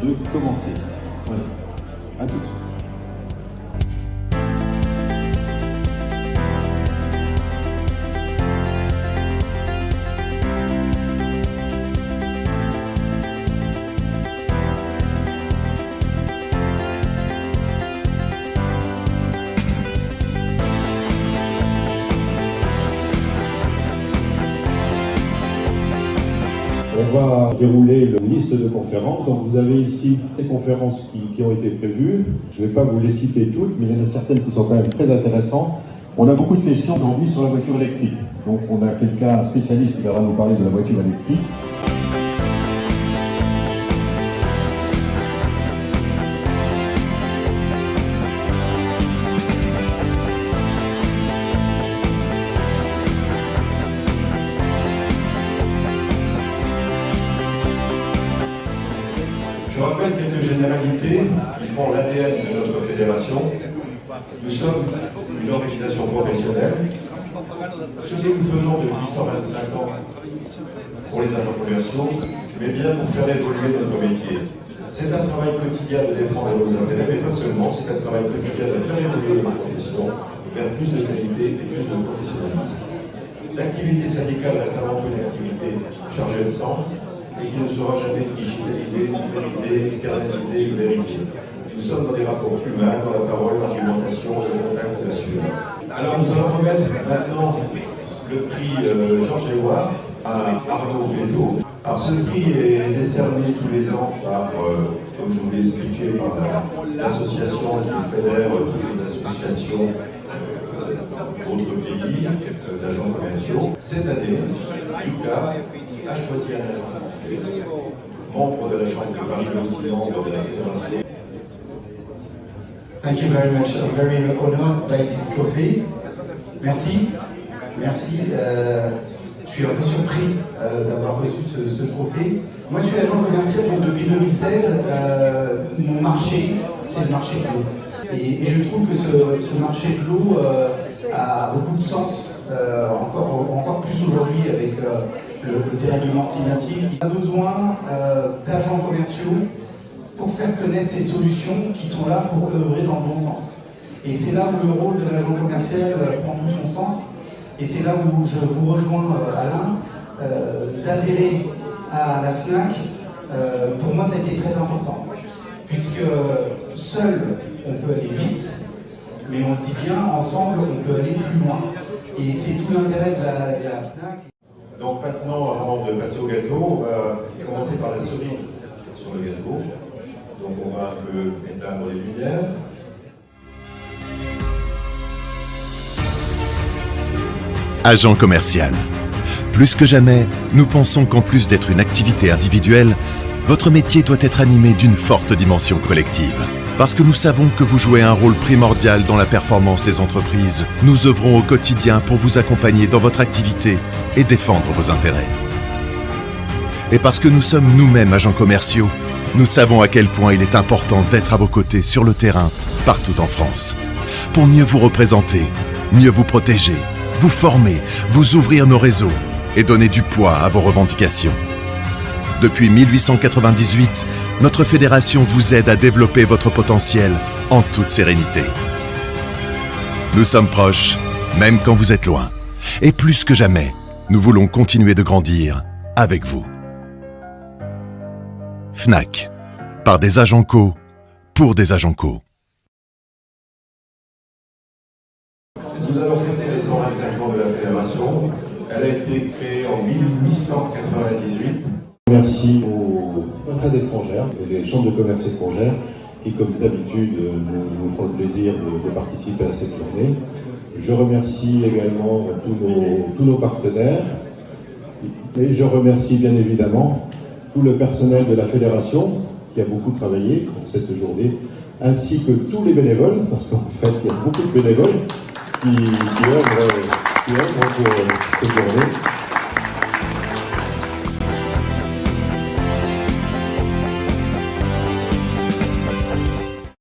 de commencer. Voilà. À tout de suite. On va dérouler une liste de conférences. Donc vous avez ici des conférences qui ont été prévues. Je ne vais pas vous les citer toutes, mais il y en a certaines qui sont quand même très intéressantes. On a beaucoup de questions aujourd'hui sur la voiture électrique. Donc on a quelqu'un, un spécialiste qui viendra nous parler de la voiture électrique. Je rappelle quelques généralités qui font l'ADN de notre fédération. Nous sommes une organisation professionnelle. Ce que nous faisons depuis 125 ans pour les agents commerciaux, mais bien pour faire évoluer notre métier. C'est un travail quotidien de défendre nos intérêts, mais pas seulement, c'est un travail quotidien de faire évoluer notre profession vers plus de qualité et plus de professionnalisme. L'activité syndicale reste avant tout une activité chargée de sens, et qui ne sera jamais digitalisé, numérisé, externalisé, ubérisé. Nous sommes dans des rapports humains, dans la parole, l'argumentation, le contact, la sueur. Alors nous allons remettre maintenant le prix Georges Éluard à Arnaud Béteau. Alors ce prix est décerné tous les ans par, comme je vous l'ai expliqué, par l'association qui fédère toutes les associations d'autres pays, d'agents commerciaux. Cette année, Lucas a choisi un agent français, membre de la Chambre de Paris, mais aussi membre de la Fédération. Thank you very much. I'm very honored by this trophy. Merci. Merci. Je suis un peu surpris d'avoir reçu ce trophée. Moi, je suis agent commercial donc, depuis 2016. Mon marché, c'est le marché de l'eau. Et je trouve que ce marché de l'eau a beaucoup de sens, encore plus aujourd'hui avec le dérèglement climatique. Il a besoin d'agents commerciaux pour faire connaître ces solutions qui sont là pour œuvrer dans le bon sens. Et c'est là où le rôle de l'agent commercial prend tout son sens. Et c'est là où je vous rejoins, Alain, d'adhérer à la FNAC. Pour moi, ça a été très important. Puisque seul, on peut aller vite, mais on le dit bien, ensemble, on peut aller plus loin. Et c'est tout l'intérêt de la FNAC. Donc maintenant, avant de passer au gâteau, on va commencer par la cerise sur le gâteau. Donc on va un peu éteindre les lumières. Agent commercial. Plus que jamais, nous pensons qu'en plus d'être une activité individuelle, votre métier doit être animé d'une forte dimension collective. Parce que nous savons que vous jouez un rôle primordial dans la performance des entreprises, nous œuvrons au quotidien pour vous accompagner dans votre activité et défendre vos intérêts. Et parce que nous sommes nous-mêmes agents commerciaux, nous savons à quel point il est important d'être à vos côtés sur le terrain, partout en France, pour mieux vous représenter, mieux vous protéger, vous former, vous ouvrir nos réseaux et donner du poids à vos revendications. Depuis 1898, notre fédération vous aide à développer votre potentiel en toute sérénité. Nous sommes proches, même quand vous êtes loin. Et plus que jamais, nous voulons continuer de grandir avec vous. FNAC, par des agents co, pour des agents co. Nous allons fêter les 125 ans de la fédération. Elle a été créée en 1898. Merci aux ambassades étrangères et les chambres de commerce étrangères qui, comme d'habitude, nous font le plaisir de participer à cette journée. Je remercie également tous nos partenaires et je remercie bien évidemment tout le personnel de la fédération qui a beaucoup travaillé pour cette journée, ainsi que tous les bénévoles, parce qu'en fait il y a beaucoup de bénévoles qui œuvrent pour cette journée.